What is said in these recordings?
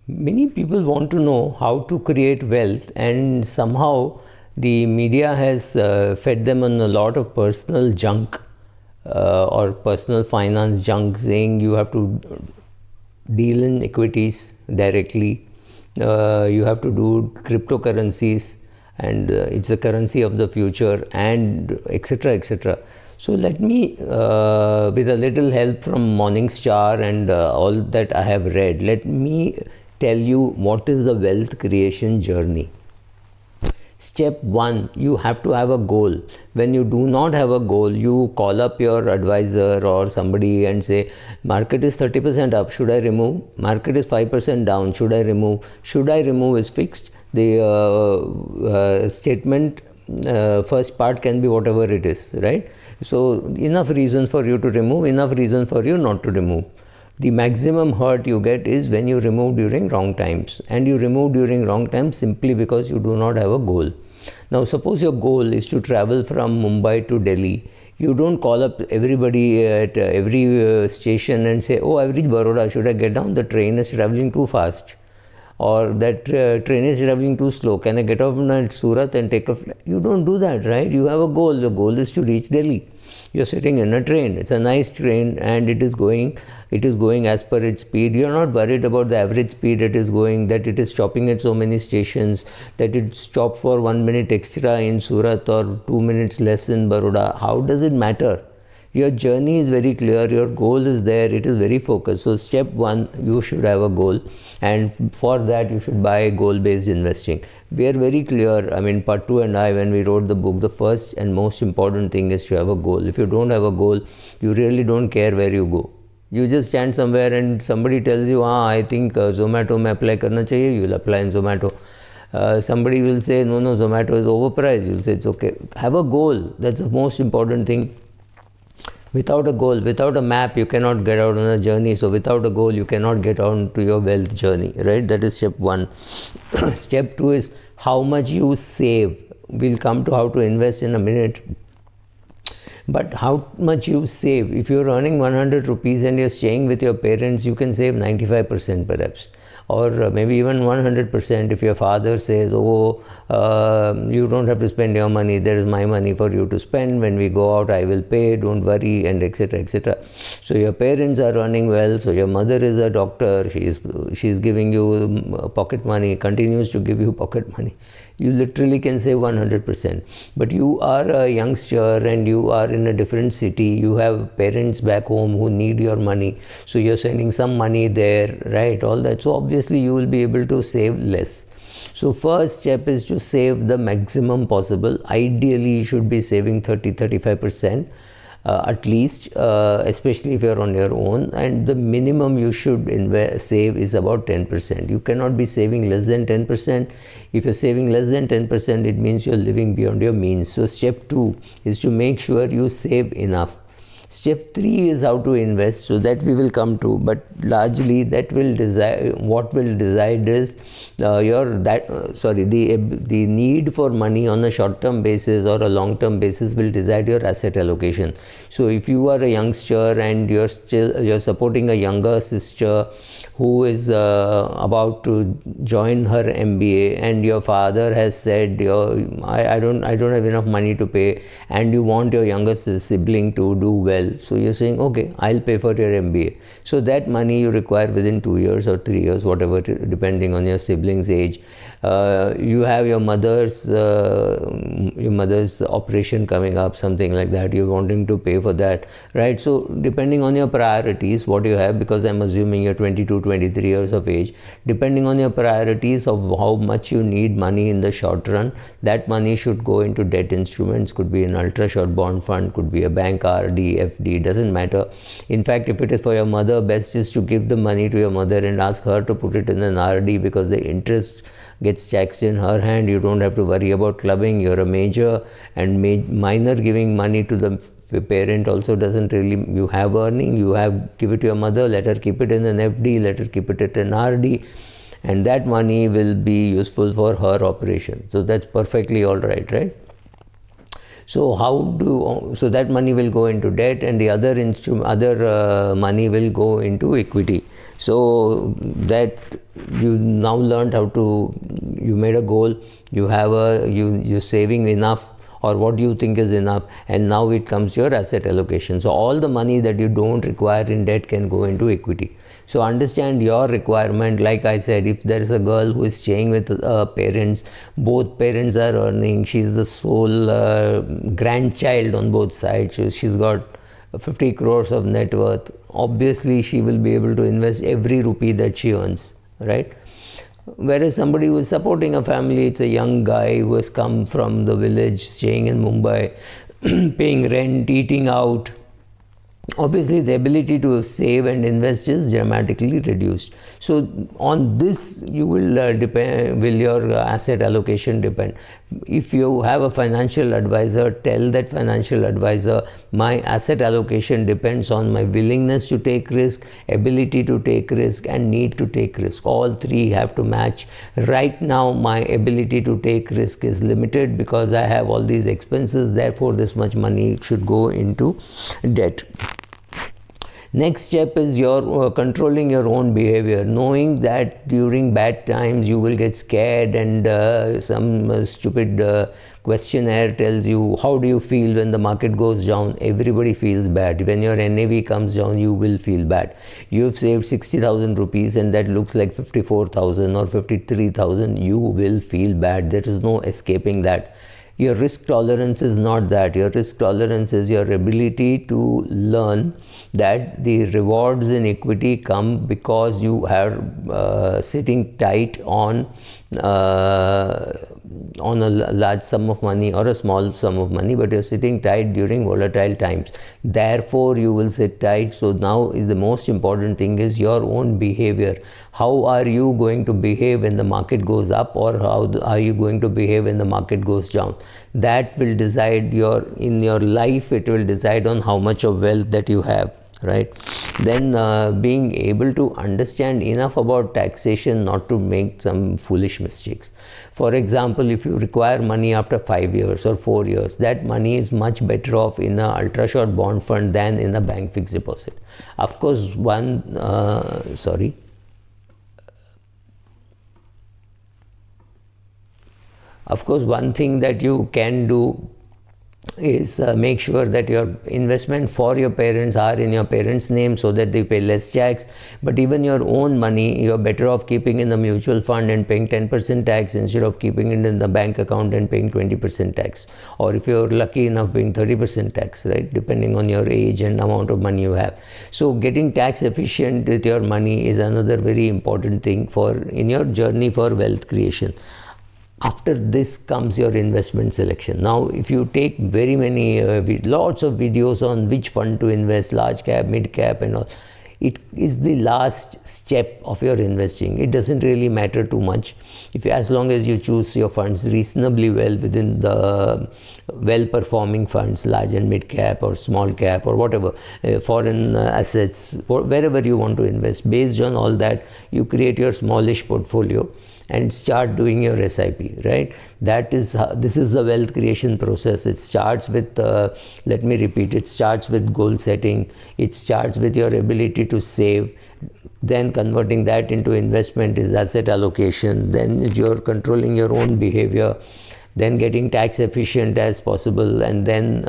Many people want to know how to create wealth, and somehow the media has fed them on a lot of personal junk or personal finance junk, saying you have to deal in equities directly, you have to do cryptocurrencies, and it's the currency of the future, and etc. etc. So let me, with a little help from Morning Star and all that I have read, let me tell you what is the wealth creation journey. Step 1, you have to have a goal. When you do not have a goal, you call up your advisor or somebody and say, market is 30% up, should I remove? Market is 5% down, should I remove? Should I remove is fixed. The statement, first part can be whatever it is, right? So enough reasons for you to remove, enough reasons for you not to remove. The maximum hurt you get is when you remove during wrong times, and you remove during wrong times simply because you do not have a goal. Now suppose your goal is to travel from Mumbai to Delhi. You don't call up everybody at every station and say, oh, I've reached Baroda, should I get down? The train is traveling too fast, or that train is traveling too slow, can I get off at Surat and take a flight? You don't do that, right? You have a goal. The goal is to reach Delhi. You're sitting in a train, it's a nice train, and it is going as per its speed. You're not worried about the average speed it is going, that it is stopping at so many stations, that it stopped for 1 minute extra in Surat or 2 minutes less in Baroda. How does it matter? Your journey is very clear, your goal is there, it is very focused. So step 1, you should have a goal, and for that you should buy goal-based investing. We are very clear, I mean, Pattu and I, when we wrote the book, the first and most important thing is to have a goal. If you don't have a goal, you really don't care where you go. You just stand somewhere and somebody tells you, I think Zomato mein apply karna chahiye, you will apply in Zomato. Somebody will say, no, Zomato is overpriced. You will say, it's okay. Have a goal. That's the most important thing. Without a goal, without a map, you cannot get out on a journey. So without a goal, you cannot get on to your wealth journey, right? That is step 1. Step 2 is how much you save. We'll come to how to invest in a minute. But how much you save. If you're earning 100 rupees and you're staying with your parents, you can save 95% perhaps. Or maybe even 100% if your father says, you don't have to spend your money, there is my money for you to spend, when we go out I will pay, don't worry, and etc. etc. So your parents are earning well, so your mother is a doctor, she's giving you pocket money, continues to give you pocket money. You literally can save 100%. But you are a youngster and you are in a different city, you have parents back home who need your money, so you're sending some money there, right? All that. So obviously you will be able to save less. So first step is to save the maximum possible. Ideally you should be saving 30-35%. At least, especially if you're on your own, and the minimum you should save is about 10%. You cannot be saving less than 10%. If you're saving less than 10%, it means you're living beyond your means. So step 2 is to make sure you save enough. Step 3 is how to invest, so that we will come to, but largely that will decide, what will decide is the need for money on a short-term basis or a long-term basis will decide your asset allocation. So if you are a youngster and you're supporting a younger sister who is about to join her MBA, and your father has said, I don't have enough money to pay, and you want your younger sibling to do well, so you're saying, okay, I'll pay for your MBA. So that money you require within 2 years or 3 years, whatever, depending on your sibling's age. You have your mother's operation coming up, something like that, you're wanting to pay for that, right? So depending on your priorities, what you have, because I'm assuming you're 22-23 years of age, depending on your priorities of how much you need money in the short run, that money should go into debt instruments. Could be an ultra short bond fund, could be a bank RD, FD, doesn't matter. In fact, if it is for your mother, best is to give the money to your mother and ask her to put it in an RD, because the interest gets taxed in her hand. You don't have to worry about clubbing. You're a major, and minor giving money to the parent also doesn't really, you have earning, give it to your mother, let her keep it in an FD, let her keep it at an RD, and that money will be useful for her operation. So that's perfectly all right, right? So so that money will go into debt, and the other money will go into equity. So that you now learned how to, you made a goal, you have you're saving enough, or what do you think is enough, and now it comes your asset allocation. So all the money that you don't require in debt can go into equity. So understand your requirement. Like I said, if there is a girl who is staying with parents, both parents are earning, she's the sole grandchild on both sides, so she's got 50 crores of net worth, obviously she will be able to invest every rupee that she earns, right? Whereas somebody who is supporting a family, it's a young guy who has come from the village, staying in Mumbai, paying rent, eating out, obviously the ability to save and invest is dramatically reduced. So on this you will depend, will your asset allocation depend. If you have a financial advisor, tell that financial advisor, my asset allocation depends on my willingness to take risk, ability to take risk, and need to take risk. All three have to match. Right now my ability to take risk is limited because I have all these expenses, therefore this much money should go into debt. Next step is your controlling your own behavior, knowing that during bad times you will get scared, and some stupid questionnaire tells you how do you feel when the market goes down. Everybody feels bad. When your NAV comes down, you will feel bad. You have saved 60,000 rupees and that looks like 54,000 or 53,000. You will feel bad. There is no escaping that. Your risk tolerance is not that. Your risk tolerance is your ability to learn that the rewards in equity come because you are sitting tight on a large sum of money or a small sum of money, but you're sitting tight during volatile times. Therefore, you will sit tight. So now is the most important thing is your own behavior. How are you going to behave when the market goes up, or how are you going to behave when the market goes down? That will decide in your life, it will decide on how much of wealth that you have, right? Then being able to understand enough about taxation not to make some foolish mistakes. For example, if you require money after 5 years or 4 years, that money is much better off in an ultra short bond fund than in a bank fixed deposit. Of course, one thing that you can do is make sure that your investment for your parents are in your parents' name so that they pay less tax. But even your own money, you're better off keeping in the mutual fund and paying 10% tax instead of keeping it in the bank account and paying 20% tax. Or if you're lucky enough, paying 30% tax, right? Depending on your age and amount of money you have. So getting tax efficient with your money is another very important thing in your journey for wealth creation. After this comes your investment selection. Now, if you take very many, lots of videos on which fund to invest, large cap, mid cap and all, it is the last step of your investing. It doesn't really matter too much. As long as you choose your funds reasonably well within the well-performing funds, large and mid cap or small cap or whatever, foreign assets, wherever you want to invest. Based on all that, you create your smallish portfolio and start doing your SIP, right? This is the wealth creation process. It starts with, let me repeat, it starts with goal setting. It starts with your ability to save. Then converting that into investment is asset allocation. Then you're controlling your own behavior. Then getting tax efficient as possible, and then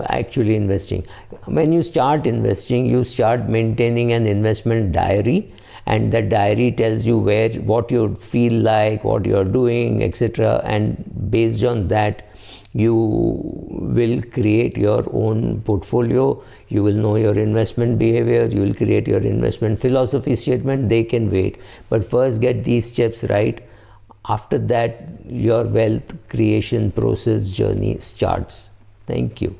actually investing. When you start investing, you start maintaining an investment diary. And the diary tells you what you feel like, what you're doing, etc. And based on that, you will create your own portfolio. You will know your investment behavior. You will create your investment philosophy statement. They can wait. But first get these steps right. After that, your wealth creation process journey starts. Thank you.